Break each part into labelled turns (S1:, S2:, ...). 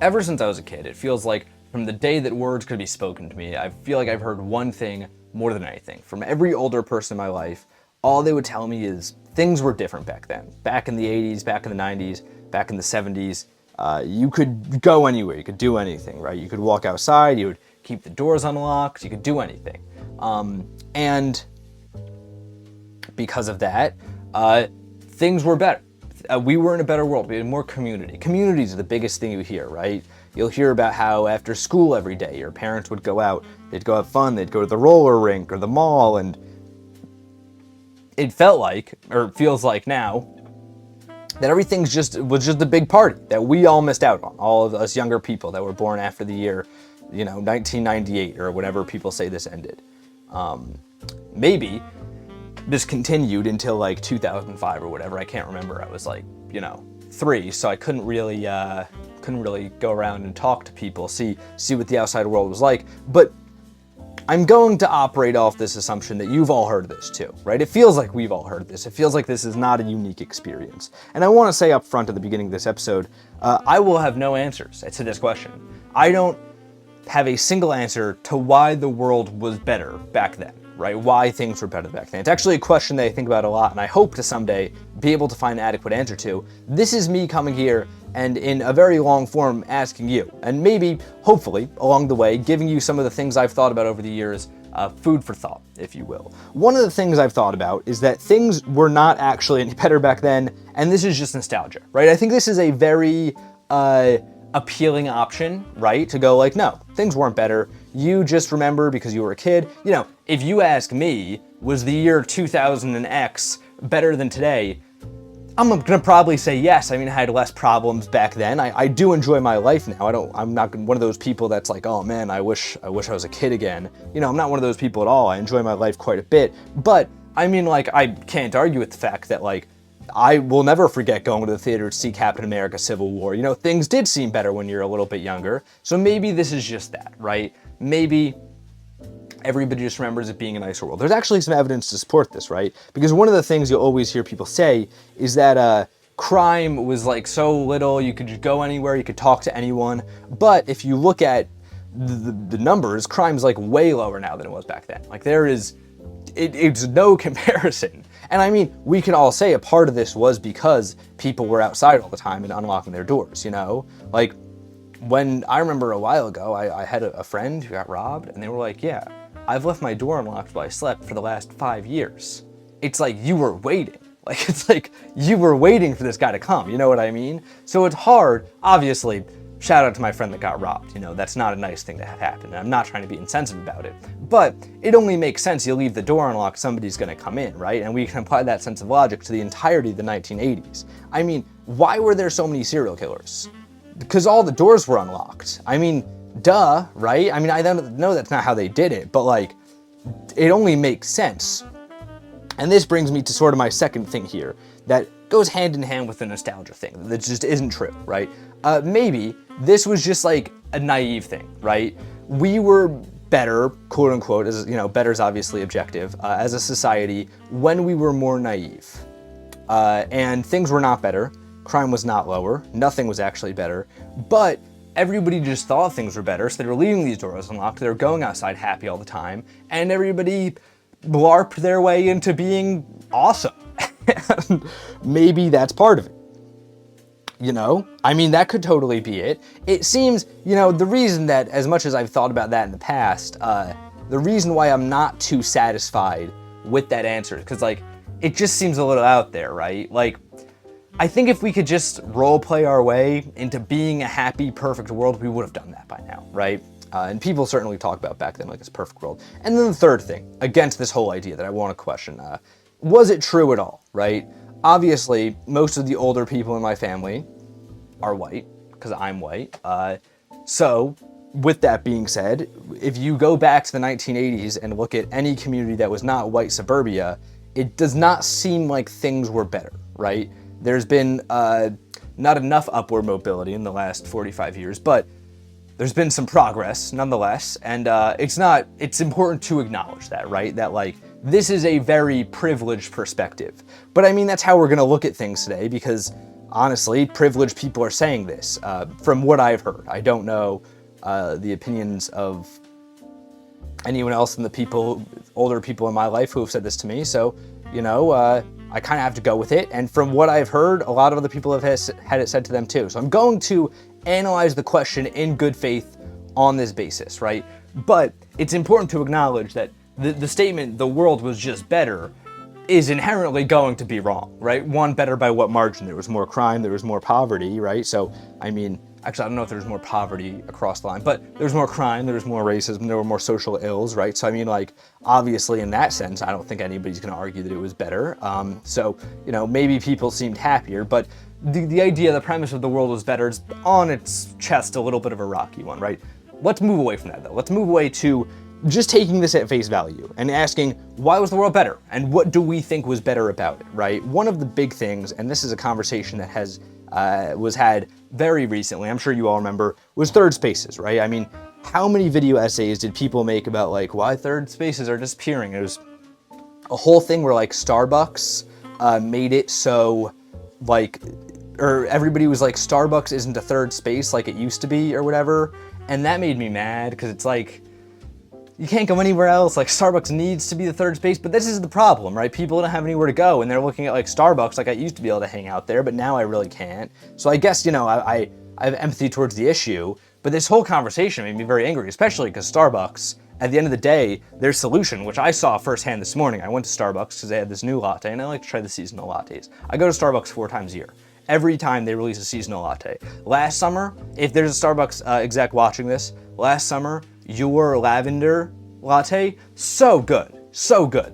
S1: ever since I was a kid, it feels like from the day that words could be spoken to me, I feel like I've heard one thing more than anything. From every older person in my life, all they would tell me is things were different back then. Back in the 80s, back in the 90s, back in the 70s, you could go anywhere, you could do anything, right? You could walk outside, you would keep the doors unlocked, you could do anything. And because of that, things were better. We were in a better world. We had more community. Communities are the biggest thing you hear, right? You'll hear about how after school every day, your parents would go out, they'd go have fun, they'd go to the roller rink or the mall, and it felt like, or feels like now, that everything was just a big party that we all missed out on. All of us younger people that were born after the year, 1998 or whatever people say this ended. Maybe this continued until like 2005 or whatever. I can't remember. I was like, 3, so I couldn't really go around and talk to people, see what the outside world was like. But I'm going to operate off this assumption that you've all heard this too, right? It feels like we've all heard this. It feels like this is not a unique experience. And I want to say up front at the beginning of this episode, I will have no answers to this question. I don't have a single answer to why the world was better back then, right? Why things were better back then. It's actually a question that I think about a lot, and I hope to someday be able to find an adequate answer to. This is me coming here and in a very long form asking you, and maybe, hopefully, along the way, giving you some of the things I've thought about over the years, food for thought, if you will. One of the things I've thought about is that things were not actually any better back then, and this is just nostalgia, right? I think this is a very appealing option, right? To go like, no, things weren't better. You just remember because you were a kid. If you ask me, was the year 2000 and X better than today? I'm gonna probably say yes. I mean, I had less problems back then. I do enjoy my life now. I'm not one of those people that's like, oh man, I wish I was a kid again. I'm not one of those people at all. I enjoy my life quite a bit. But I mean, like, I can't argue with the fact that, like, I will never forget going to the theater to see Captain America Civil War. Things did seem better when you're a little bit younger. So maybe this is just that, right? Maybe everybody just remembers it being a nicer world. There's actually some evidence to support this, right? Because one of the things you'll always hear people say is that crime was like so little, you could just go anywhere, you could talk to anyone. But if you look at the numbers, crime's like way lower now than it was back then. Like it's no comparison. And I mean, we can all say a part of this was because people were outside all the time and unlocking their doors, Like, when I remember a while ago, I had a friend who got robbed, and they were like, yeah, I've left my door unlocked while I slept for the last 5 years. It's like you were waiting. Like, it's like you were waiting for this guy to come, you know what I mean? So it's hard, obviously. Shout out to my friend that got robbed. That's not a nice thing to have happen. And I'm not trying to be insensitive about it. But it only makes sense. You leave the door unlocked, somebody's going to come in, right? And we can apply that sense of logic to the entirety of the 1980s. I mean, why were there so many serial killers? Because all the doors were unlocked. I mean, duh, right? I mean, I don't know that's not how they did it, but like, it only makes sense. And this brings me to sort of my second thing here that goes hand in hand with the nostalgia thing. That just isn't true, right? Maybe this was just like a naive thing, right? We were better, quote unquote, as better is obviously objective, as a society when we were more naive. And things were not better. Crime was not lower. Nothing was actually better. But everybody just thought things were better, so they were leaving these doors unlocked. They were going outside happy all the time, and everybody blarped their way into being awesome. And maybe that's part of it. I mean, that could totally be it. It seems, the reason that, as much as I've thought about that in the past, the reason why I'm not too satisfied with that answer is because, like, it just seems a little out there, right? Like, I think if we could just role play our way into being a happy, perfect world, we would have done that by now, right? And people certainly talk about back then like it's a perfect world. And then the third thing, against this whole idea that I want to question, was it true at all, right? Obviously, most of the older people in my family are white, because I'm white. So, with that being said, if you go back to the 1980s and look at any community that was not white suburbia, it does not seem like things were better, right? There's been not enough upward mobility in the last 45 years, but there's been some progress nonetheless, and it's important to acknowledge that, right? That, like, this is a very privileged perspective. But I mean, that's how we're gonna look at things today, because honestly, privileged people are saying this, from what I've heard. I don't know the opinions of anyone else than older people in my life who have said this to me. So, I kind of have to go with it. And from what I've heard, a lot of other people have had it said to them too. So I'm going to analyze the question in good faith on this basis, right? But it's important to acknowledge that the statement, the world was just better, is inherently going to be wrong, right? One, better by what margin? There was more crime, there was more poverty, right? So, actually, I don't know if there's more poverty across the line, but there was more crime, there was more racism, there were more social ills, right? So, obviously in that sense, I don't think anybody's going to argue that it was better. Maybe people seemed happier, but the idea, the premise of the world was better is on its chest a little bit of a rocky one, right? Let's move away from that, though. Let's move away to just taking this at face value and asking, why was the world better? And what do we think was better about it, right? One of the big things, and this is a conversation that was had very recently, I'm sure you all remember, was third spaces, right? How many video essays did people make about why third spaces are disappearing? It was a whole thing where Starbucks made it so or everybody was like, Starbucks isn't a third space like it used to be or whatever. And that made me mad because it's you can't go anywhere else. Starbucks needs to be the third space, but this is the problem, right? People don't have anywhere to go, and they're looking at Starbucks. I used to be able to hang out there, but now I really can't. So I guess, I have empathy towards the issue, but this whole conversation made me very angry, especially because Starbucks, at the end of the day, their solution, which I saw firsthand this morning, I went to Starbucks because they had this new latte, and I like to try the seasonal lattes. I go to Starbucks 4 times a year. Every time they release a seasonal latte. Last summer, if there's a Starbucks exec watching this, last summer, your lavender latte, so good.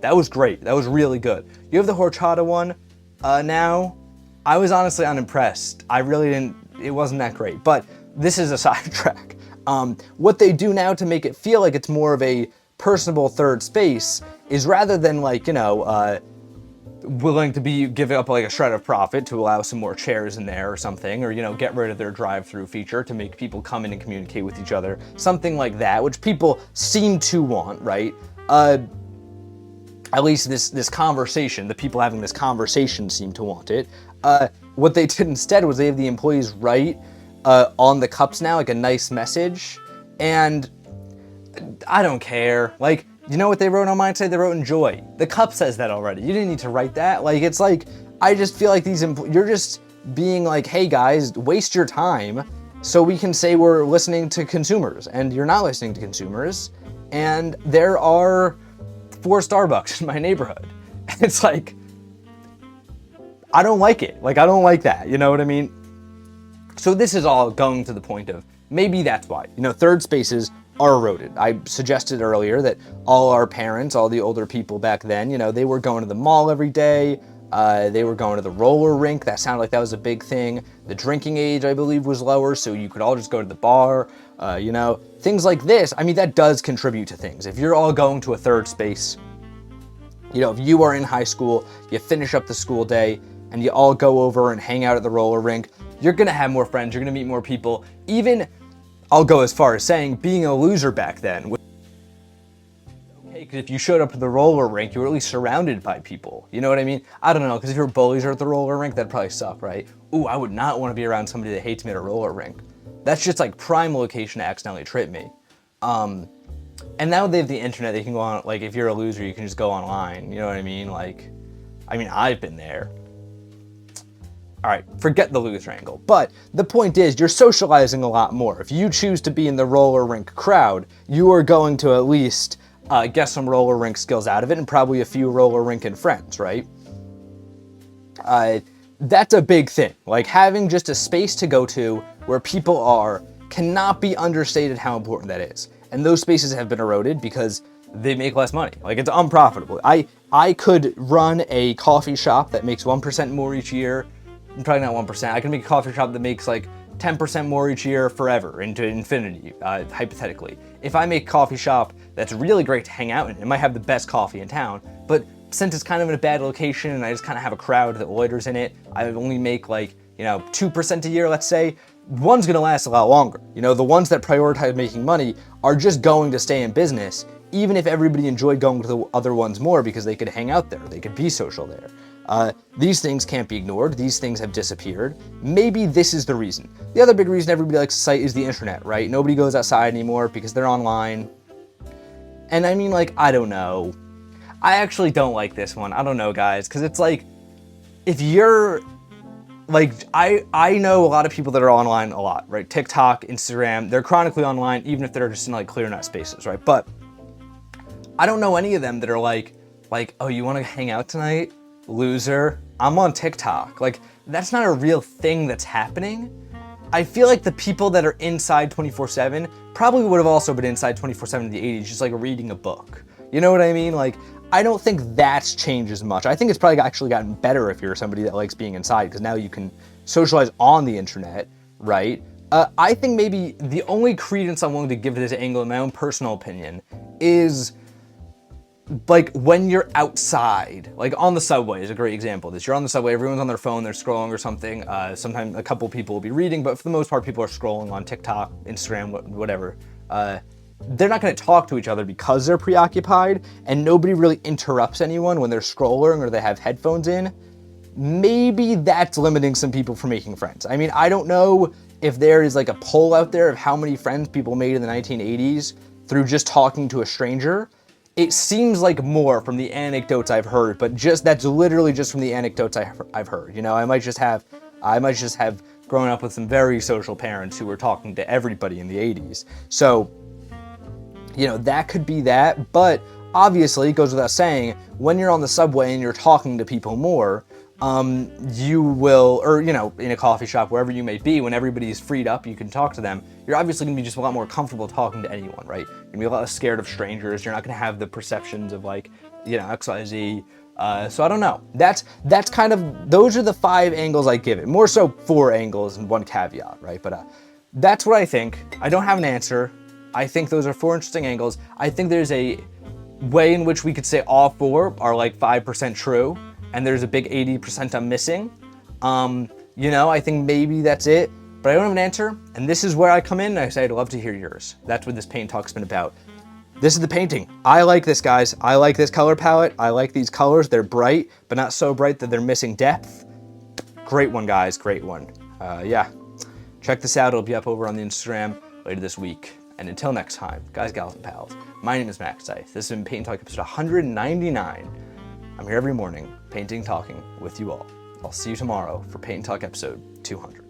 S1: That was great. That was really good. You have the horchata one now. I was honestly unimpressed. It wasn't that great, but this is a sidetrack. What they do now to make it feel like it's more of a personable third space is rather than willing to give up a shred of profit to allow some more chairs in there or something, or get rid of their drive-through feature to make people come in and communicate with each other, something like that, which people seem to want, right? At least this conversation, the people having this conversation seem to want it. What they did instead was they have the employees write on the cups now a nice message, and I don't care. You know what they wrote on mine today? They wrote enjoy. The cup says that already. You didn't need to write that. I just feel like you're just being hey guys, waste your time so we can say we're listening to consumers, and you're not listening to consumers. And there are 4 Starbucks in my neighborhood. It's I don't like it. I don't like that. You know what I mean? So this is all going to the point of maybe that's why, third spaces are eroded. I suggested earlier that all our parents, all the older people back then, they were going to the mall every day. They were going to the roller rink. That sounded like that was a big thing. The drinking age, I believe, was lower, so you could all just go to the bar. Things like this. That does contribute to things. If you're all going to a third space, if you are in high school, you finish up the school day, and you all go over and hang out at the roller rink, you're gonna have more friends, you're gonna meet more people. Even, I'll go as far as saying, being a loser back then. Okay, because if you showed up to the roller rink, you were at least surrounded by people. You know what I mean? I don't know, because if your bullies are at the roller rink, that'd probably suck, right? Ooh, I would not want to be around somebody that hates me at a roller rink. That's just prime location to accidentally trip me. And now they have the internet, they can go on, if you're a loser, you can just go online, you know what I mean? I've been there. All right, forget the loser angle. But the point is, you're socializing a lot more. If you choose to be in the roller rink crowd, you are going to at least get some roller rink skills out of it, and probably a few roller rinking friends, right? That's a big thing. Having just a space to go to where people are cannot be understated how important that is. And those spaces have been eroded because they make less money. It's unprofitable. I could run a coffee shop that makes 1% more each year. Probably not 1%. I can make a coffee shop that makes 10% more each year forever into infinity, hypothetically. If I make a coffee shop that's really great to hang out in, it might have the best coffee in town, but since it's kind of in a bad location and I just kind of have a crowd that loiters in it, I only make 2% a year, let's say, one's going to last a lot longer. You know, the ones that prioritize making money are just going to stay in business, even if everybody enjoyed going to the other ones more because they could hang out there, they could be social there. These things can't be ignored. These things have disappeared. Maybe this is the reason. The other big reason everybody likes to cite is the internet, right? Nobody goes outside anymore because they're online. And I mean, like, I don't know. I actually don't like this one. I don't know, guys, because it's like, if you're, like, I know a lot of people that are online a lot, right? TikTok, Instagram, they're chronically online, even if they're just in, like, clear net spaces, right? But I don't know any of them that are like, oh, you want to hang out tonight? Loser. I'm on TikTok. Like, that's not a real thing that's happening. I feel like the people that are inside 24/7 probably would have also been inside 24/7 in the 80s, just like reading a book. You know what I mean? Like, I don't think that's changed as much. I think it's probably actually gotten better if you're somebody that likes being inside, because now you can socialize on the internet, right? I think maybe the only credence I'm willing to give to this angle, in my own personal opinion, is like when you're outside, like on the subway is a great example of this. You're on the subway, everyone's on their phone, they're scrolling or something. Sometimes a couple people will be reading, but for the most part, people are scrolling on TikTok, Instagram, whatever. They're not going to talk to each other because they're preoccupied, and nobody really interrupts anyone when they're scrolling or they have headphones in. Maybe that's limiting some people from making friends. I mean, I don't know if there is like a poll out there of how many friends people made in the 1980s through just talking to a stranger. It seems like more from the anecdotes I've heard, but that's literally just from the anecdotes I've heard. You know, I might just have grown up with some very social parents who were talking to everybody in the 80s. So, you know, that could be that, but obviously it goes without saying, when you're on the subway and you're talking to people more, you will, or, you know, in a coffee shop, wherever you may be, when everybody's freed up, you can talk to them. You're obviously going to be just a lot more comfortable talking to anyone, right? You're going to be a lot less scared of strangers. You're not going to have the perceptions of, like, you know, XYZ. So I don't know. That's kind of, those are the 5 angles I give it. More so 4 angles and 1 caveat, right? But that's what I think. I don't have an answer. I think those are 4 interesting angles. I think there's a way in which we could say all 4 are like 5% true, and there's a big 80% I'm missing. You know, I think maybe that's it, but I don't have an answer, and this is where I come in and I say I'd love to hear yours. That's what this paint talk's been about. This is the painting. I like this, guys. I like this color palette. I like these colors. They're bright, but not so bright that they're missing depth. Great one, guys. Great one. Yeah. Check this out. It'll be up over on the Instagram later this week. And until next time, guys, gals, and pals, my name is Max Dice. This has been Paint Talk episode 199. I'm here every morning, painting, talking with you all. I'll see you tomorrow for Paint Talk episode 200.